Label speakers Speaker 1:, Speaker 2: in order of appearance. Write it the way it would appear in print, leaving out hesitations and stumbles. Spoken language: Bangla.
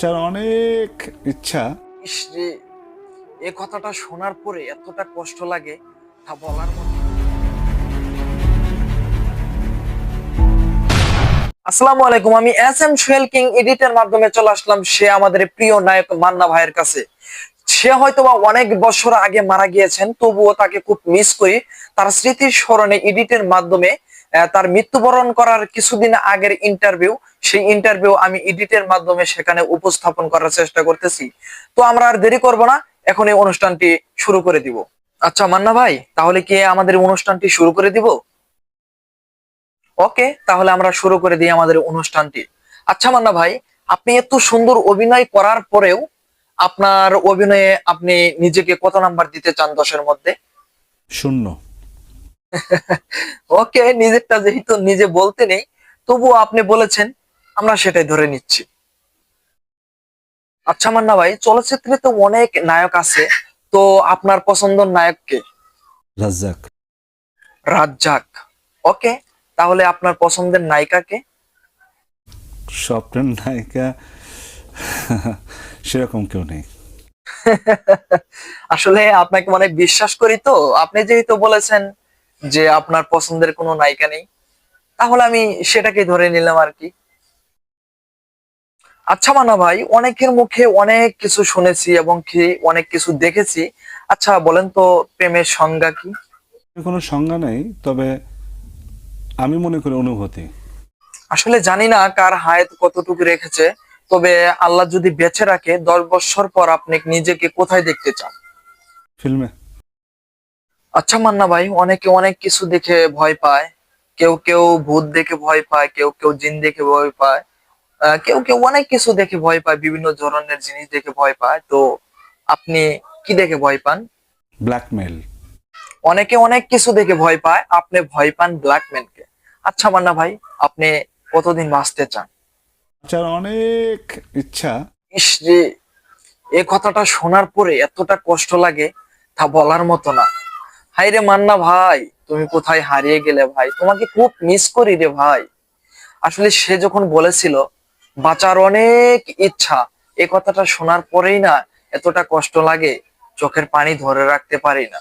Speaker 1: বাঁচার অনেক ইচ্ছা।
Speaker 2: ইস রে, এ কথাটা শোনার পরে এতটা কষ্ট লাগে তা বলার মতো না। আসসালামু আলাইকুম, আমি এস এম সোহেল কিং এডিটের মাধ্যমে চলে আসলাম সে আমাদের প্রিয় নায়ক মান্না ভাইয়ের কাছে। সে হয়তোবা অনেক বছর আগে মারা গিয়েছেন, তবুও তাকে খুব মিস করি। তার স্মৃতির স্মরণে এডিটের মাধ্যমে তার মৃত্যুবরণ করার কিছুদিন আগের ইন্টারভিউ, সেই ইন্টারভিউ আমি এডিটের মাধ্যমে সেখানে উপস্থাপন করার চেষ্টা করতেছি। তো আমরা আর দেরি করব না, এখন এই অনুষ্ঠানটি শুরু করে দিব। আচ্ছা মান্না ভাই, তাহলে কি আমাদের অনুষ্ঠানটি শুরু করে দিব? ওকে, তাহলে আমরা শুরু করে দিই আমাদের অনুষ্ঠানটি। আচ্ছা মান্না ভাই, আপনি এত সুন্দর অভিনয় করার পরেও আপনার অভিনয়ে আপনি নিজেকে কত নাম্বার দিতে চান 10-এর মধ্যে?
Speaker 1: 0।
Speaker 2: ওকে, নিজেরটা যেহেতু নিজে বলতে নেই, তবুও আপনি বলেছেন, আমরা সেটাই ধরে নিচ্ছি। আচ্ছা মান্না ভাই, চলচ্চিত্রে তো অনেক নায়ক আছে, তো আপনার পছন্দের নায়ক কে?
Speaker 1: রাজ্জাক।
Speaker 2: রাজ্জাক। ওকে, তাহলে আপনার পছন্দের নায়িকা কে?
Speaker 1: স্বপ্নের নায়িকা সেরকম কেউ নেই।
Speaker 2: আসলে আপনাকে অনেক বিশ্বাস করি, তো আপনি যেহেতু বলেছেন যে আপনার পছন্দের কোনো নায়িকা নেই, তাহলে আমি সেটাকে ধরে নিলাম আর কি। আচ্ছা মানা ভাই, অনেকের মুখে অনেক কিছু শুনেছি এবং কি অনেক কিছু দেখেছি। আচ্ছা বলেন তো, প্রেমের সংজ্ঞা কি?
Speaker 1: কোনো সংজ্ঞা নেই, তবে আমি মনে করি অনুভূতি।
Speaker 2: আসলে জানি না কার হায়াত কতটুকু রেখেছে, তবে আল্লাহ যদি বেঁচে রাখে 10 বছর পর আপনি নিজেকে কোথায় দেখতে চান?
Speaker 1: ফিল্মে।
Speaker 2: আচ্ছা মান্না ভাই, অনেকে অনেক কিছু দেখে ভয় পায়। কেউ কেউ ভূত দেখে ভয় পায়, কেউ কেউ জিন দেখে ভয় পায়, কেউ কেউ অনেক কিছু দেখে ভয় পায়, বিভিন্ন ধরনের জিনিস দেখে ভয় পায়। তো আপনি কি দেখে ভয় পান?
Speaker 1: ব্ল্যাকমেল।
Speaker 2: অনেকে অনেক কিছু দেখে ভয় পায়, আপনি ভয় পান ব্ল্যাকম্যানকে। আচ্ছা মান্না ভাই, আপনি কতদিন বাঁচতে চান?
Speaker 1: বাঁচার অনেক ইচ্ছা।
Speaker 2: ইস রে, এ কথাটা শোনার পরে এতটা কষ্ট লাগে তা বলার মতো না। হাই রে মান্না ভাই, তুমি কোথায় হারিয়ে গেলে ভাই, তোমাকে খুব মিস করি রে ভাই। আসলে সে যখন বলেছিল বাঁচার অনেক ইচ্ছা, এ কথাটা শোনার পরেই না এতটা কষ্ট লাগে, চোখের পানি ধরে রাখতে পারি না।